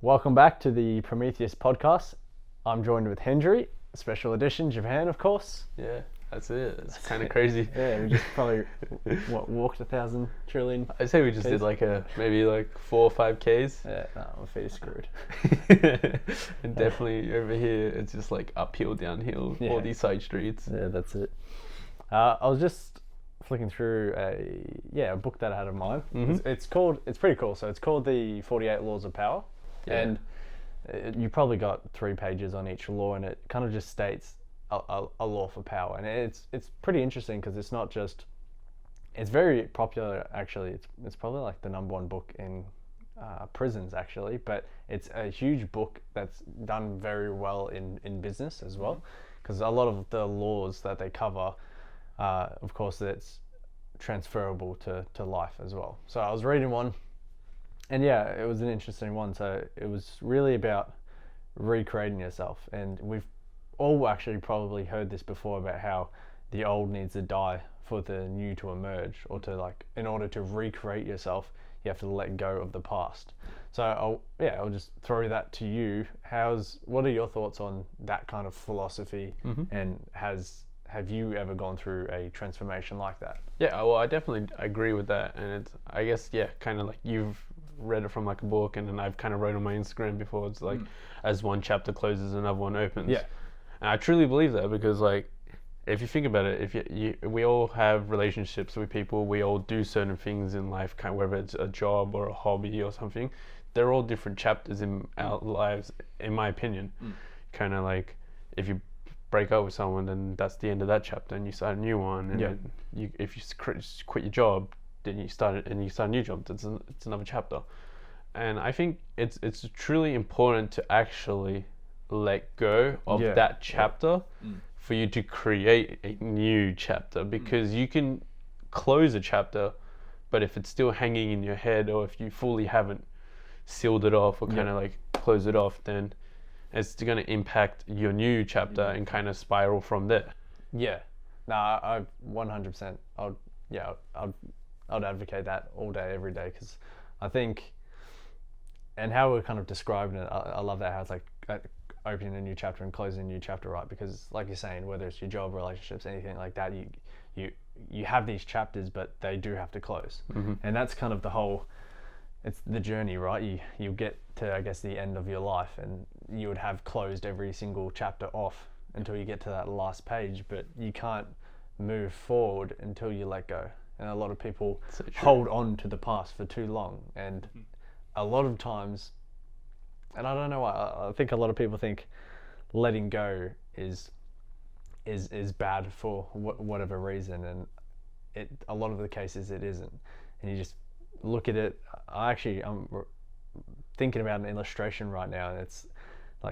Welcome back to the Prometheus Podcast. I'm joined with Hendry, special edition, Japan, of course. Yeah, that's it. It's kind of crazy. Yeah, we just probably walked 1,000 trillion. I'd say we just did maybe 4 or 5 Ks. Yeah, no, my feet are screwed. And definitely over here, it's just uphill, downhill, all these side streets. Yeah, that's it. I was just flicking through a book that I had of mine. Mm-hmm. It's pretty cool. So it's called The 48 Laws of Power. Yeah. And you probably got 3 pages on each law, and it kind of just states a law for power. And it's pretty interesting because it's not just, it's very popular actually. It's probably the #1 book in prisons actually, but it's a huge book that's done very well in business as well, because a lot of the laws that they cover, of course, it's transferable to life as well. So I was reading one, and yeah, it was an interesting one. So it was really about recreating yourself, and we've all actually probably heard this before about how the old needs to die for the new to emerge, or to in order to recreate yourself, you have to let go of the past. So I'll just throw that to you. What are your thoughts on that kind of philosophy? And have you ever gone through a transformation like that? Yeah, well, I definitely agree with that, and it's, I guess, kind of you've read it from a book, and then I've kind of wrote on my Instagram before. It's as one chapter closes, another one opens. Yeah, and I truly believe that, because if you think about it, we all have relationships with people, we all do certain things in life, whether it's a job or a hobby or something. They're all different chapters in our lives, in my opinion. Kind of if you break up with someone, then that's the end of that chapter, and you start a new one. And then if you quit your job, then you start a new job. It's another chapter. And I think it's truly important to actually let go of that chapter for you to create a new chapter, because you can close a chapter, but if it's still hanging in your head, or if you fully haven't sealed it off or kind of close it off, then it's going to impact your new chapter and kind of spiral from there. Yeah. No, I 100%. I'd advocate that all day, every day, because I think, and how we're kind of describing it, I love that, how it's opening a new chapter and closing a new chapter, right? Because like you're saying, whether it's your job, relationships, anything like that, you have these chapters, but they do have to close. And that's kind of the whole, it's the journey, right? You get to, I guess, the end of your life, and you would have closed every single chapter off until you get to that last page, but you can't move forward until you let go. And a lot of people hold on to the past for too long, and a lot of times, and I don't know why, I think a lot of people think letting go is bad for whatever reason, and a lot of the cases it isn't. And you just look at it. I'm thinking about an illustration right now, and it's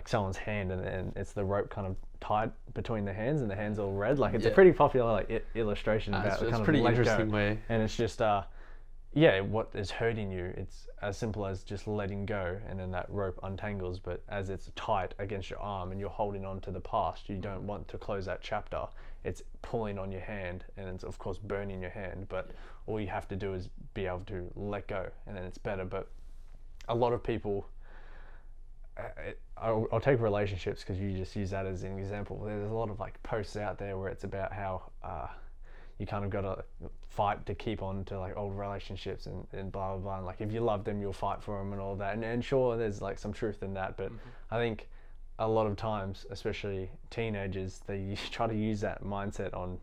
someone's hand, and it's the rope kind of tied between the hands, and the hands all red. It's a pretty popular illustration about it's kind of pretty let interesting go. way. And it's just what is hurting you, it's as simple as just letting go, and then that rope untangles. But as it's tight against your arm and you're holding on to the past, you don't want to close that chapter. It's pulling on your hand, and it's of course burning your hand, but all you have to do is be able to let go, and then it's better. But a lot of people, I'll take relationships because you just use that as an example. There's a lot of posts out there where it's about how you kind of got to fight to keep on to old relationships and blah blah blah, and if you love them, you'll fight for them and all that, and sure, there's some truth in that, but I think a lot of times, especially teenagers, they try to use that mindset on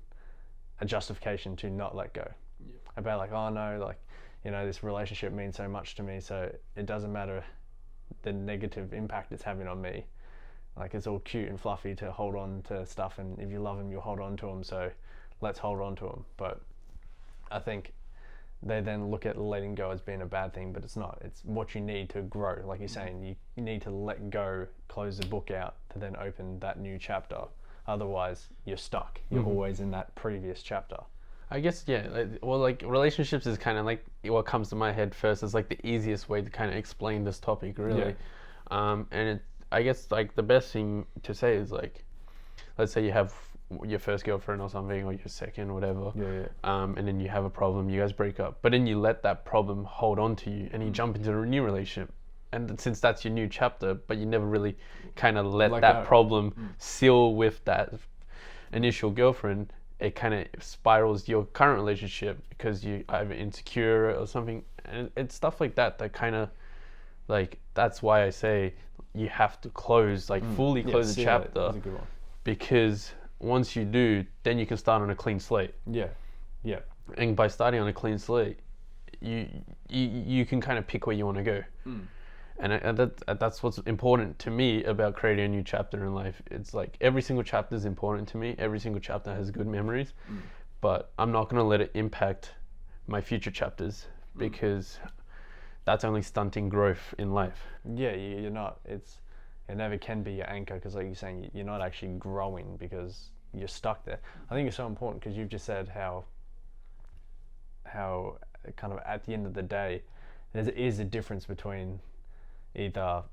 a justification to not let go. About oh no, this relationship means so much to me, so it doesn't matter the negative impact it's having on me. It's all cute and fluffy to hold on to stuff, and if you love them, you'll hold on to them, so let's hold on to them. But I think they then look at letting go as being a bad thing, but it's not. It's what you need to grow. Like you're saying, you need to let go, close the book out, to then open that new chapter. Otherwise, you're stuck. You're always in that previous chapter. I guess, relationships is kind of what comes to my head first is the easiest way to kind of explain this topic, really. And I guess the best thing to say is let's say you have your first girlfriend or something, or your second, whatever, and then you have a problem, you guys break up, but then you let that problem hold on to you, and you jump into a new relationship, and since that's your new chapter, but you never really kind of let Let that go. problem seal with that initial girlfriend, it kind of spirals your current relationship because you either insecure or something, and it's stuff like that that kind of like, that's why I say you have to close, like fully close the chapter, that's a good one. because once you do, then you can start on a clean slate. Yeah, yeah, And by starting on a clean slate, you can kind of pick where you want to go. And that's what's important to me about creating a new chapter in life. It's like every single chapter is important to me. Every single chapter has good memories, but I'm not going to let it impact my future chapters, because that's only stunting growth in life. yeah. You're not. It never can be your anchor, because like you're saying, you're not actually growing because you're stuck there. I think it's so important because you've just said how kind of at the end of the day, there is a difference between either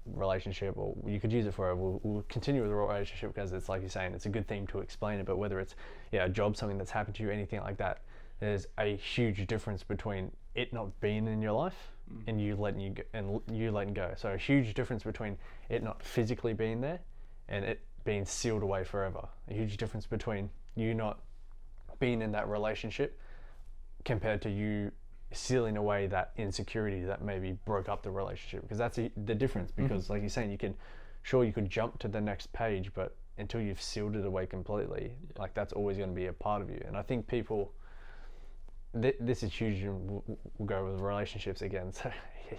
relationship, or you could use it for we'll continue with the relationship because it's like you're saying, it's a good thing to explain it, but whether it's a job, something that's happened to you, anything like that, there's a huge difference between it not being in your life and you letting go. So a huge difference between it not physically being there and it being sealed away forever. A huge difference between you not being in that relationship compared to you sealing away that insecurity that maybe broke up the relationship, because that's the difference. Because like you're saying, you could jump to the next page, but until you've sealed it away completely, like that's always going to be a part of you. And I think people, this is huge, and we'll go with relationships again. So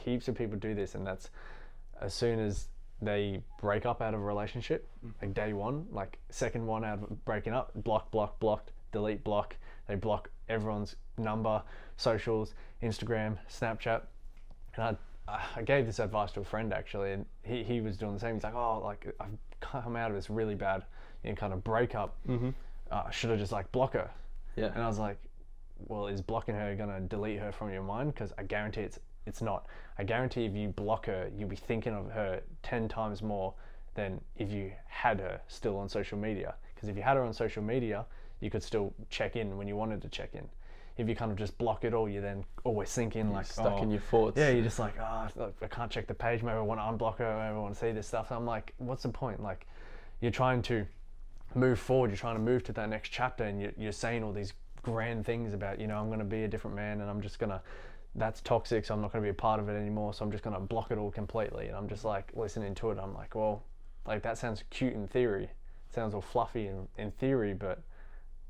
heaps of people do this, and that's as soon as they break up out of a relationship, like day one, like second one out of breaking up, blocked, delete, block. They block everyone's number, socials, Instagram, Snapchat. And I gave this advice to a friend actually, and he was doing the same. He's like, oh, like I've come out of this really bad, kind of breakup. Should I just like block her? Yeah. And I was like, well, is blocking her gonna delete her from your mind? Because I guarantee it's not. I guarantee if you block her, you'll be thinking of her 10 times more than if you had her still on social media. Because if you had her on social media, you could still check in when you wanted to check in. If you kind of just block it all, you then always thinking like stuck in your thoughts. Yeah, you're just like, I can't check the page. Maybe I want to unblock her. Maybe I want to see this stuff. So I'm like, what's the point? Like, you're trying to move forward. You're trying to move to that next chapter, and you're saying all these grand things about, I'm going to be a different man, and I'm just going to, that's toxic, so I'm not going to be a part of it anymore. So I'm just going to block it all completely. And I'm just like listening to it. I'm like, well, like that sounds cute in theory. It sounds all fluffy in theory, but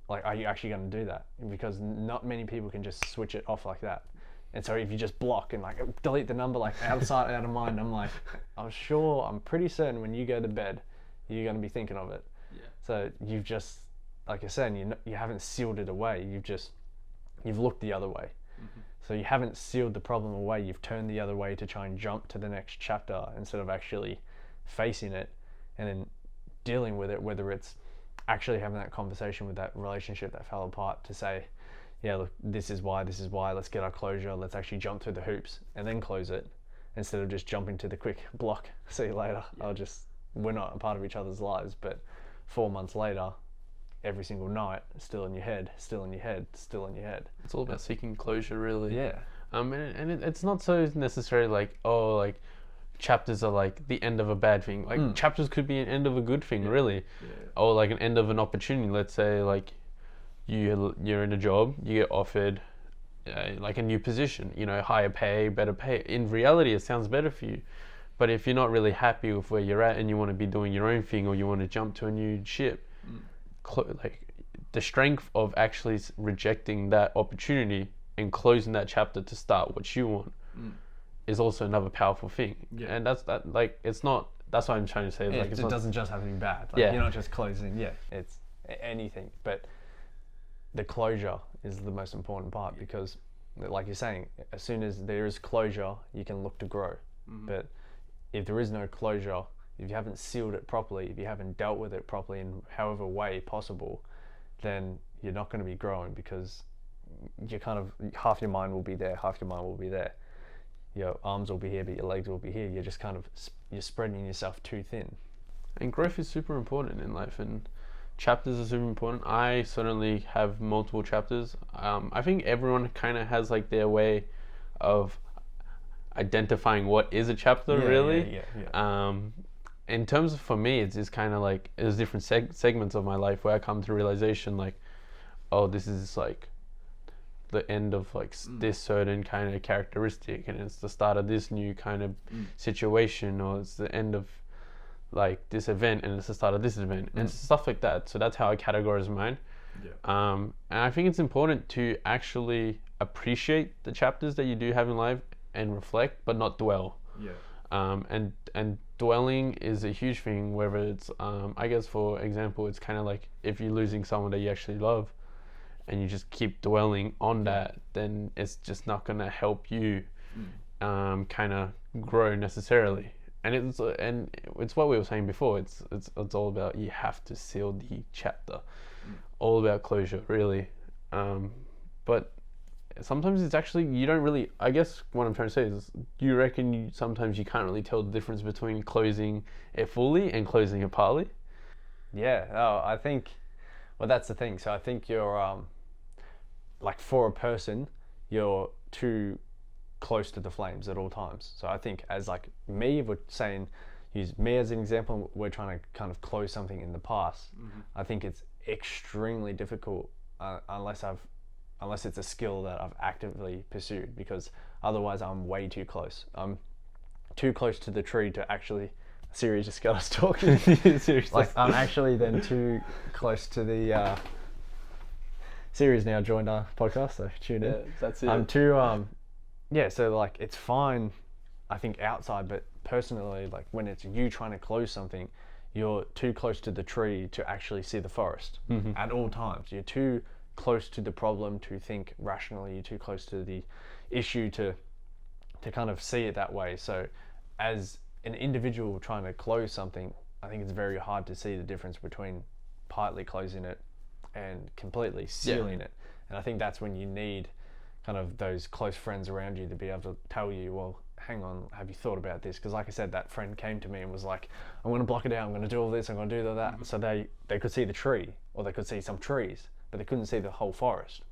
like, are you actually going to do that? Because not many people can just switch it off like that. And so if you just block and like delete the number, like out of sight, out of mind, I'm like, I'm pretty certain when you go to bed, you're going to be thinking of it. Yeah. So you've just, like I said, you haven't sealed it away. You've looked the other way. So you haven't sealed the problem away. You've turned the other way to try and jump to the next chapter instead of actually facing it and then dealing with it, whether it's actually having that conversation with that relationship that fell apart to say, yeah, look, this is why, let's get our closure, let's actually jump through the hoops and then close it, instead of just jumping to the quick block, see you later. We're not a part of each other's lives, but 4 months later, every single night, still in your head. It's all about seeking closure, really. Yeah. It's not so necessarily like, chapters are like the end of a bad thing. Like chapters could be an end of a good thing, really, or like an end of an opportunity. Let's say like you're in a job, you get offered like a new position, higher pay, better pay. In reality, it sounds better for you, but if you're not really happy with where you're at and you want to be doing your own thing, or you want to jump to a new ship, like the strength of actually rejecting that opportunity and closing that chapter to start what you want is also another powerful thing. Yeah. And that's what I'm trying to say. Like, it doesn't just have to be bad. Like, you're not just closing. Yeah, it's anything. But the closure is the most important part, because, like you're saying, as soon as there is closure, you can look to grow. But if there is no closure, if you haven't sealed it properly, if you haven't dealt with it properly in however way possible, then you're not going to be growing, because you kind of, half your mind will be there, half your mind will be there. Your arms will be here, but your legs will be here. You're just kind of, you're spreading yourself too thin. And growth is super important in life, and chapters are super important. I certainly have multiple chapters. I think everyone kind of has like their way of, identifying what is a chapter really. Yeah. In terms of, for me, it's kind of like there's different segments of my life where I come to realization like, oh, this is like the end of like this certain kind of characteristic, and it's the start of this new kind of situation, or it's the end of like this event and it's the start of this event and stuff like that. So that's how I categorize mine. And I think it's important to actually appreciate the chapters that you do have in life and reflect, but not dwell. And dwelling is a huge thing, whether it's I guess, for example, it's kind of like if you're losing someone that you actually love and you just keep dwelling on that, then it's just not going to help you kind of grow necessarily. And it's what we were saying before, it's all about, you have to seal the chapter, all about closure really. But sometimes it's actually, you don't really, I guess what I'm trying to say is, do you reckon sometimes you can't really tell the difference between closing it fully and closing it partly? I think, well, that's the thing. So I think you're like, for a person, you're too close to the flames at all times. So I think, as like me, we're saying, use me as an example, we're trying to kind of close something in the past. I think it's extremely difficult unless it's a skill that I've actively pursued, because otherwise I'm way too close. I'm too close to the tree to actually, Siri just got us talking. Like, I'm actually then too close to the Siri's now joined our podcast, so tune in. That's it. I'm too so like, it's fine, I think, outside, but personally, like, when it's you trying to close something, you're too close to the tree to actually see the forest at all times. You're too close to the problem to think rationally. You're too close to the issue to kind of see it that way. So as an individual trying to close something, I think it's very hard to see the difference between partly closing it and completely sealing it. And I think that's when you need kind of those close friends around you to be able to tell you, well, hang on, have you thought about this? Because like I said, that friend came to me and was like, I'm going to block it out, I'm going to do all this, I'm going to do all that. So they could see the tree, or they could see some trees, but they couldn't see the whole forest.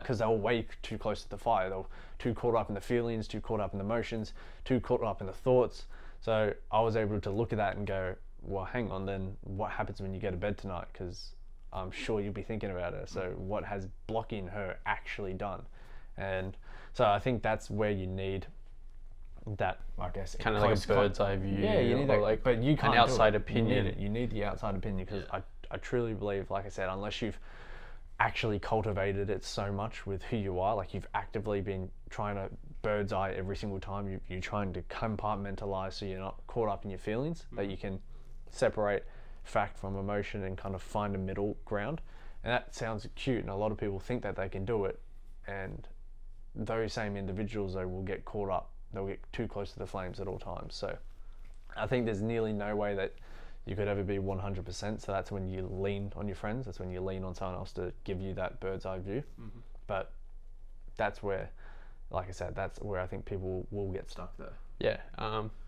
Because they were way too close to the fire. They were too caught up in the feelings, too caught up in the emotions, too caught up in the thoughts. So I was able to look at that and go, well, hang on, then what happens when you go to bed tonight? Because I'm sure you'll be thinking about it. So what has blocking her actually done? And so I think that's where you need that, I guess, kind of like a bird's eye view. Yeah, you need that, like, but you can't an outside do it. opinion. You need the outside opinion, because I truly believe, like I said, unless you've actually cultivated it so much with who you are, like you've actively been trying to bird's eye every single time, you're trying to compartmentalize so you're not caught up in your feelings, that you can separate fact from emotion and kind of find a middle ground. And that sounds cute, and a lot of people think that they can do it, and those same individuals, though, will get caught up, they'll get too close to the flames at all times. So I think there's nearly no way that you could ever be 100%. So that's when you lean on your friends, that's when you lean on someone else to give you that bird's eye view. But that's where, like I said, that's where I think people will get stuck there.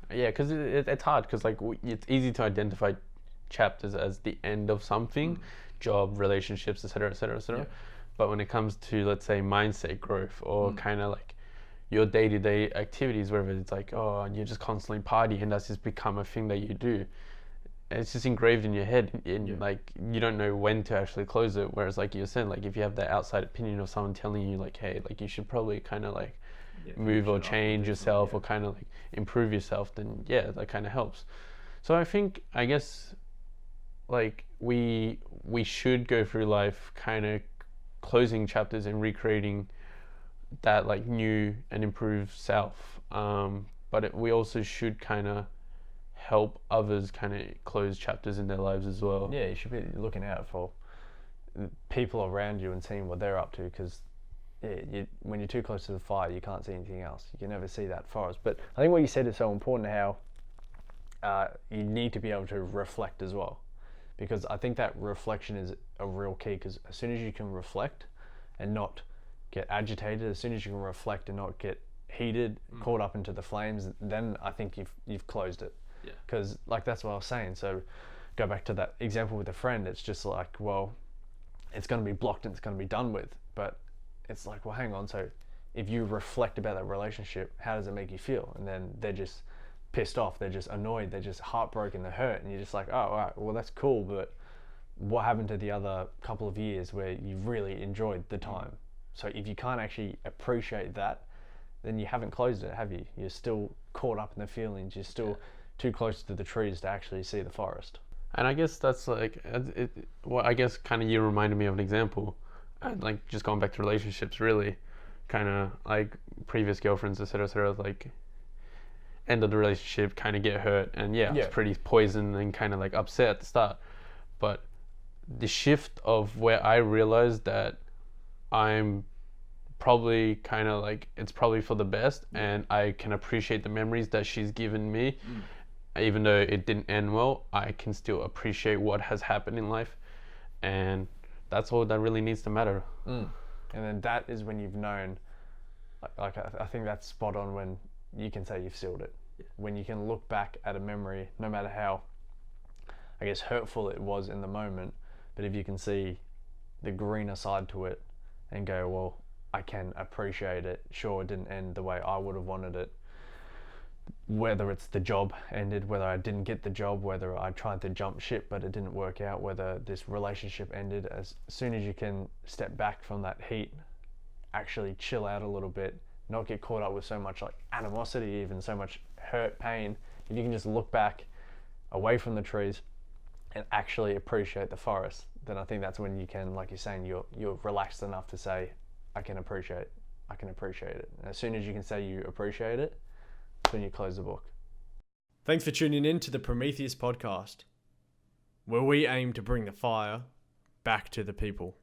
Because it's hard, because like it's easy to identify chapters as the end of something, job, relationships, etc., etc., etc. But when it comes to, let's say, mindset growth, or kind of like your day-to-day activities, whether it's like, oh, you're just constantly partying and that's just become a thing that you do, it's just engraved in your head, and like you don't know when to actually close it. Whereas, like you said, like if you have that outside opinion of someone telling you like, hey, like you should probably kind of like move or change yourself, or kind of like improve yourself, then that kind of helps. So I guess like we should go through life kind of closing chapters and recreating that like new and improved self, but we also should kind of help others kind of close chapters in their lives as well. You should be looking out for people around you and seeing what they're up to, because when you're too close to the fire, you can't see anything else. You can never see that forest. But I think what you said is so important, how you need to be able to reflect as well, because I think that reflection is a real key. Because as soon as you can reflect and not get agitated, as soon as you can reflect and not get heated, caught up into the flames, then I think you've closed it. Because like that's what I was saying. So go back to that example with a friend. It's just like, well, it's going to be blocked and it's going to be done with. But it's like, well, hang on. So if you reflect about that relationship, how does it make you feel? And then they're just pissed off, they're just annoyed, they're just heartbroken, they're hurt, and you're just like, oh, all right, well, that's cool, but what happened to the other couple of years where you really enjoyed the time? So if you can't actually appreciate that, then you haven't closed it, have you? You're still caught up in the feelings, you're still too close to the trees to actually see the forest. And I guess that's like, well, I guess kind of you reminded me of an example. And like just going back to relationships, really, kind of like previous girlfriends, etc., like end of the relationship, kind of get hurt, and it's pretty poisoned and kind of like upset at the start. But the shift of where I realized that I'm probably kind of like, it's probably for the best, and I can appreciate the memories that she's given me. Even though it didn't end well, I can still appreciate what has happened in life, and that's all that really needs to matter. And then that is when you've known, like I think that's spot on, when you can say you've sealed it. When you can look back at a memory, no matter how, I guess, hurtful it was in the moment, but if you can see the greener side to it and go, well, I can appreciate it. Sure, it didn't end the way I would have wanted it. Whether it's the job ended, whether I didn't get the job, whether I tried to jump ship but it didn't work out, whether this relationship ended, as soon as you can step back from that heat, actually chill out a little bit, not get caught up with so much like animosity, even so much hurt, pain, if you can just look back away from the trees and actually appreciate the forest, then I think that's when you can, like you're saying, you're relaxed enough to say, I can appreciate it. And as soon as you can say you appreciate it, when you close the book. Thanks for tuning in to the Prometheus Podcast, where we aim to bring the fire back to the people.